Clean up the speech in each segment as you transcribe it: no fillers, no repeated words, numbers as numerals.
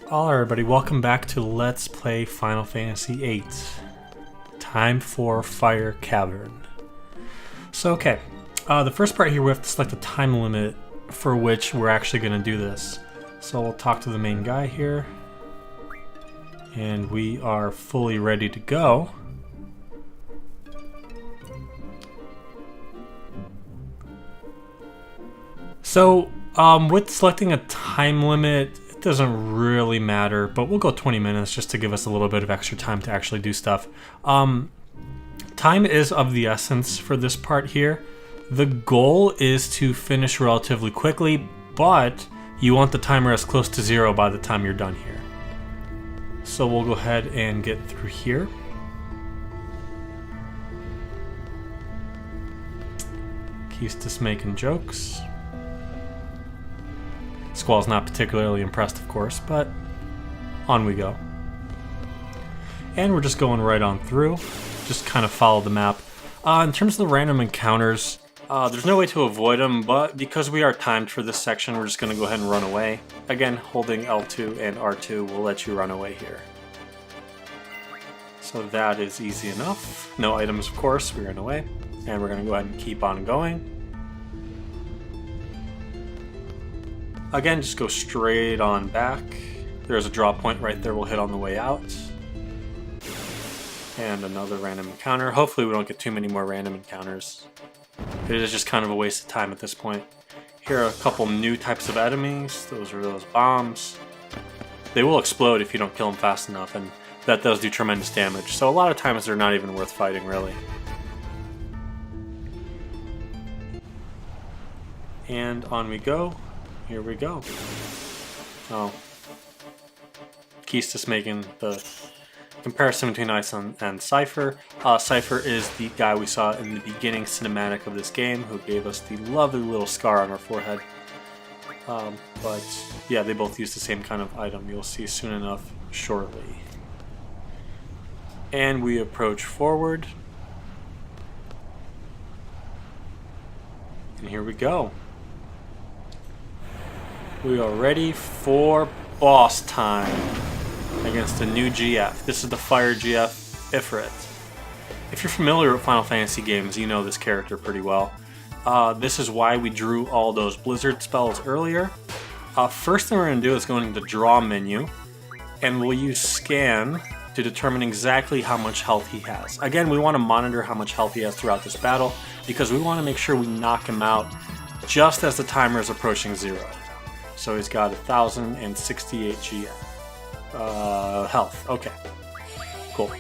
Hello everybody, welcome back to Let's Play Final Fantasy VIII. Time for Fire Cavern. So okay, the first part here we have to select a time limit for which we're actually going to do this. So we'll talk to the main guy here. And we are fully ready to go. So, with selecting a time limit, it doesn't really matter, but we'll go 20 minutes just to give us a little bit of extra time to actually do stuff. Time is of the essence for this part here. The goal is to finish relatively quickly, but you want the timer as close to 0 by the time you're done here. So we'll go ahead and get through here. Keys just making jokes. Squall's not particularly impressed, of course, but on we go. And we're just going right on through. Just kind of follow the map. In terms of the random encounters, there's no way to avoid them, but because we are timed for this section, we're just going to go ahead and run away. Again, holding L2 and R2 will let you run away here. So that is easy enough. No items, of course, we ran away. And we're going to go ahead and keep on going. Again, just go straight on back. There's a drop point right there we'll hit on the way out. And another random encounter. Hopefully we don't get too many more random encounters. It is just kind of a waste of time at this point. Here are a couple new types of enemies. Those are those bombs. They will explode if you don't kill them fast enough, and that does do tremendous damage. So a lot of times they're not even worth fighting, really. And on we go. Here we go. Oh. Keys just making the comparison between Ice and Cypher. Cypher is the guy we saw in the beginning cinematic of this game who gave us the lovely little scar on our forehead. But yeah, they both use the same kind of item. You'll see soon enough shortly. And we approach forward. And here we go. We are ready for boss time against a new GF. This is the Fire GF, Ifrit. If you're familiar with Final Fantasy games, you know this character pretty well. This is why we drew all those Blizzard spells earlier. First thing we're going to do is go into the Draw menu, and we'll use Scan to determine exactly how much health he has. Again, we want to monitor how much health he has throughout this battle, because we want to make sure we knock him out just as the timer is approaching 0. So he's got 1,068 GF. Health. Okay. Cool.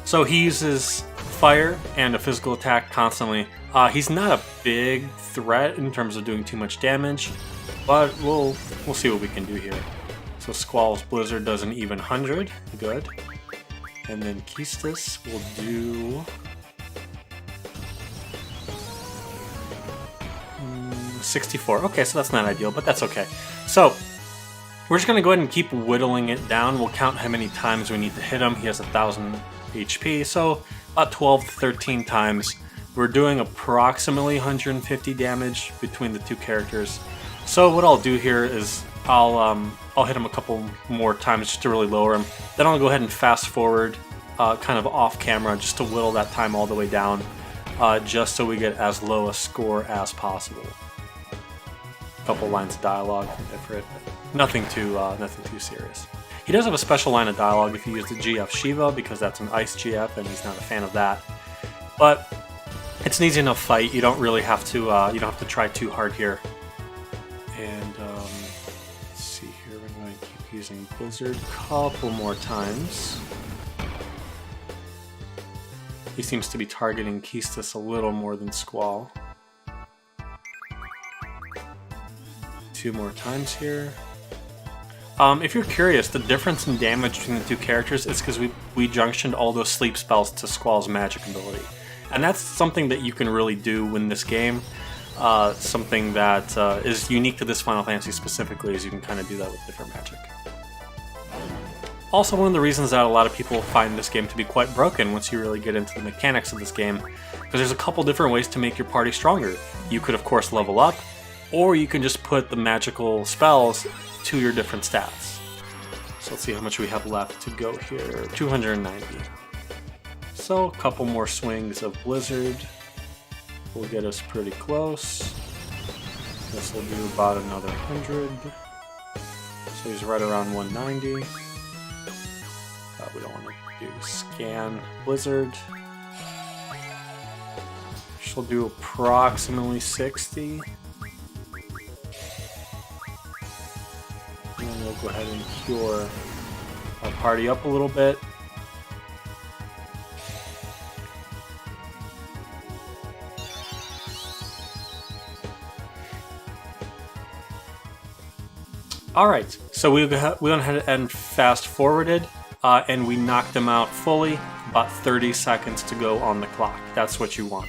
So he uses fire and a physical attack constantly. He's not a big threat in terms of doing too much damage, but we'll see what we can do here. So Squall's Blizzard does an even 100. Good. And then Keistis will do 64. Okay, so that's not ideal, but that's okay. So we're just going to go ahead and keep whittling it down. We'll count how many times we need to hit him. He has 1,000 HP, so about 12 to 13 times. We're doing approximately 150 damage between the two characters. So what I'll do here is I'll hit him a couple more times just to really lower him. Then I'll go ahead and fast forward kind of off camera just to whittle that time all the way down, just so we get as low a score as possible. Couple lines of dialogue from Ifrit, nothing too serious. He does have a special line of dialogue if you use the GF Shiva, because that's an Ice GF and he's not a fan of that. But it's an easy enough fight. You don't really have to try too hard here. And let's see here. We're going to keep using Blizzard a couple more times. He seems to be targeting Keistis a little more than Squall. 2 more times here. If you're curious, the difference in damage between the two characters is because we junctioned all those sleep spells to Squall's magic ability. And that's something that you can really do in this game. Something that is unique to this Final Fantasy specifically is you can kind of do that with different magic. Also, one of the reasons that a lot of people find this game to be quite broken once you really get into the mechanics of this game, because there's a couple different ways to make your party stronger. You could, of course, level up, or you can just put the magical spells to your different stats. So let's see how much we have left to go here. 290. So a couple more swings of Blizzard will get us pretty close. This will do about another 100. So he's right around 190. We don't want to do scan Blizzard. She'll do approximately 60. And then we'll go ahead and cure our party up a little bit. Alright, so we went ahead and fast forwarded, and we knocked them out fully, about 30 seconds to go on the clock. That's what you want.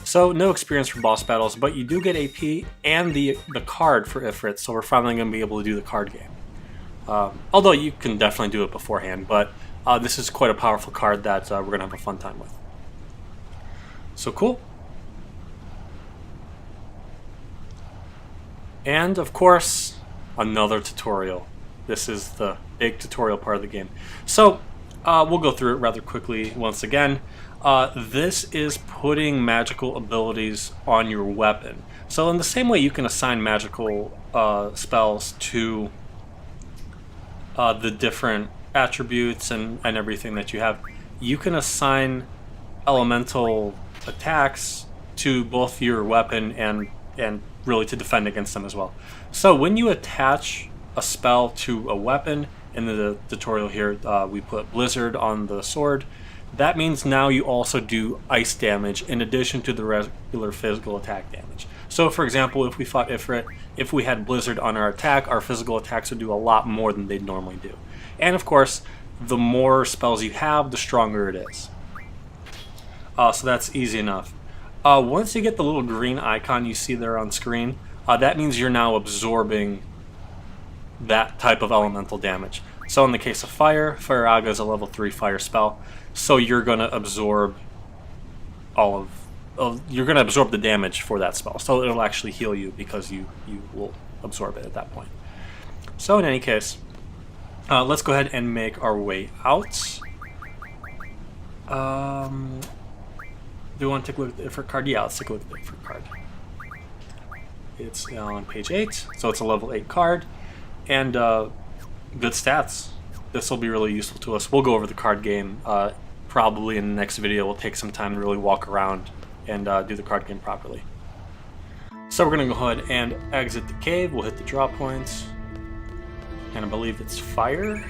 So no experience for boss battles, but you do get AP and the card for Ifrit, so we're finally going to be able to do the card game. Although you can definitely do it beforehand, but this is quite a powerful card that we're going to have a fun time with. So cool. And of course, another tutorial. This is the big tutorial part of the game. So we'll go through it rather quickly once again. This is putting magical abilities on your weapon. So in the same way you can assign magical spells to the different attributes and everything that you have, you can assign elemental attacks to both your weapon and really to defend against them as well. So when you attach a spell to a weapon, in the tutorial here we put Blizzard on the sword, that means now you also do ice damage in addition to the regular physical attack damage. So for example, if we fought Ifrit, if we had Blizzard on our attack, our physical attacks would do a lot more than they'd normally do. And of course, the more spells you have, the stronger it is. So that's easy enough. Once you get the little green icon you see there on screen, that means you're now absorbing that type of elemental damage. So in the case of Fire, Fire Aga is a level 3 fire spell, so you're going to absorb you're going to absorb the damage for that spell. So it'll actually heal you because you will absorb it at that point. So in any case, let's go ahead and make our way out. Do you want to take a look at the Ifrit card? Yeah, let's take a look at the Ifrit card. It's on page 8, so it's a level 8 card, and good stats. This will be really useful to us. We'll go over the card game probably in the next video. We'll take some time to really walk around and do the card game properly. So we're going to go ahead and exit the cave. We'll hit the draw points, and I believe it's fire.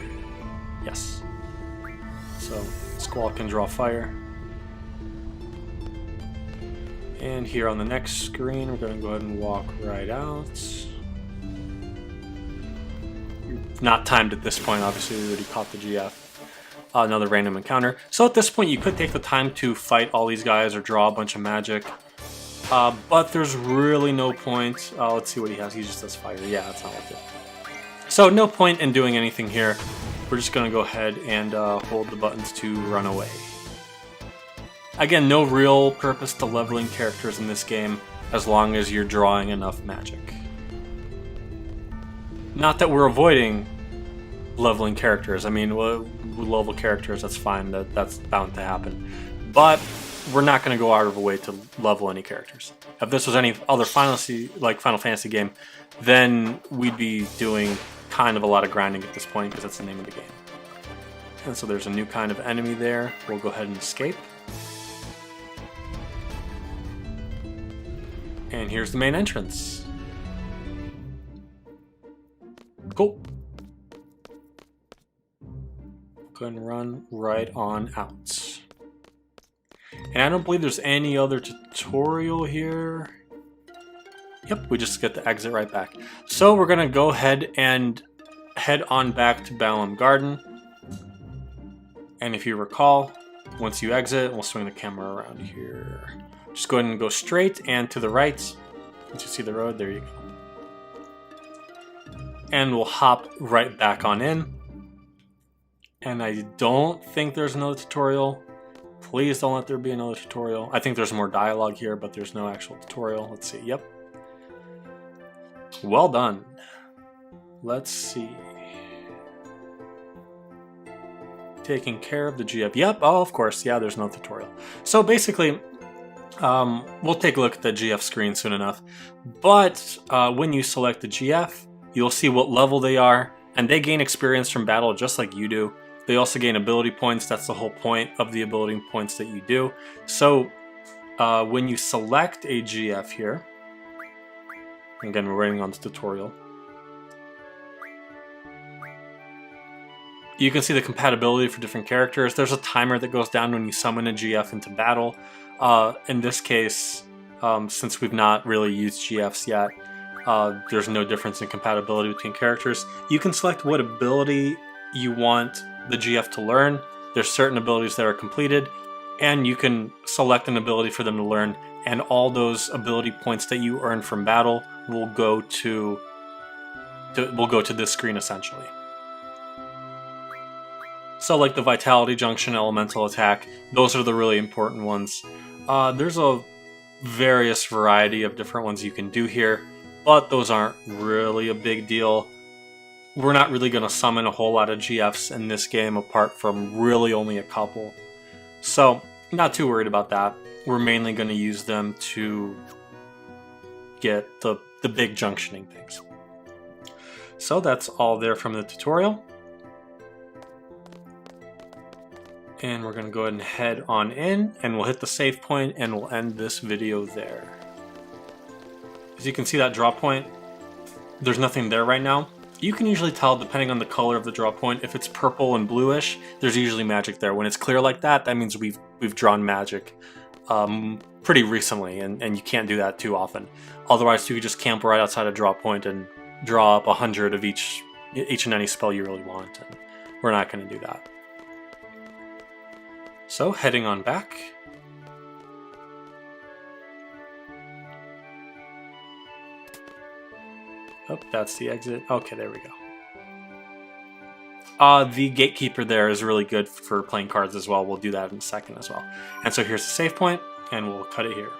Yes. So Squall can draw fire. And here on the next screen, we're going to go ahead and walk right out. Not timed at this point, obviously we already caught the GF. Another random encounter. So at this point you could take the time to fight all these guys or draw a bunch of magic. But there's really no point. Let's see what he has. He just does fire. Yeah, that's not worth it. So no point in doing anything here. We're just going to go ahead and hold the buttons to run away. Again, no real purpose to leveling characters in this game as long as you're drawing enough magic. Not that we're avoiding leveling characters. I mean, we level characters, that's fine, that's bound to happen. But we're not going to go out of the way to level any characters. If this was any other Final Fantasy game, then we'd be doing kind of a lot of grinding at this point because that's the name of the game. And so there's a new kind of enemy there. We'll go ahead and escape. And here's the main entrance. Cool. Go ahead and run right on out. And I don't believe there's any other tutorial here. Yep, we just get the exit right back. So we're gonna go ahead and head on back to Balam Garden. And if you recall, once you exit, we'll swing the camera around here. Just go ahead and go straight and to the right. Once you see the road, there you go. And we'll hop right back on in. And I don't think there's another tutorial. Please don't let there be another tutorial. I think there's more dialogue here, but there's no actual tutorial. Let's see. Yep. Well done. Let's see. taking care of the GF. Yep, oh, of course, yeah, there's no tutorial. So basically, we'll take a look at the GF screen soon enough. But when you select the GF, you'll see what level they are, and they gain experience from battle just like you do. They also gain ability points. That's the whole point of the ability points that you do. So when you select a GF here, again, we're waiting on the tutorial, you can see the compatibility for different characters. There's a timer that goes down when you summon a GF into battle. In this case, since we've not really used GFs yet, there's no difference in compatibility between characters. You can select what ability you want the GF to learn. There's certain abilities that are completed, and you can select an ability for them to learn, and all those ability points that you earn from battle will go to this screen essentially. So like the Vitality Junction, Elemental Attack, those are the really important ones. There's a various variety of different ones you can do here, but those aren't really a big deal. We're not really going to summon a whole lot of GFs in this game apart from really only a couple. So not too worried about that. We're mainly going to use them to get the big junctioning things. So that's all there from the tutorial. And we're going to go ahead and head on in, and we'll hit the save point, and we'll end this video there. As you can see that drop point, there's nothing there right now. You can usually tell, depending on the color of the drop point, if it's purple and bluish, there's usually magic there. When it's clear like that, that means we've drawn magic pretty recently, and you can't do that too often. Otherwise, you could just camp right outside a drop point and draw up 100 of each and any spell you really want, and we're not going to do that. So, heading on back. Oh, that's the exit. Okay, there we go. The Gatekeeper there is really good for playing cards as well. We'll do that in a second as well. And so here's the save point, and we'll cut it here.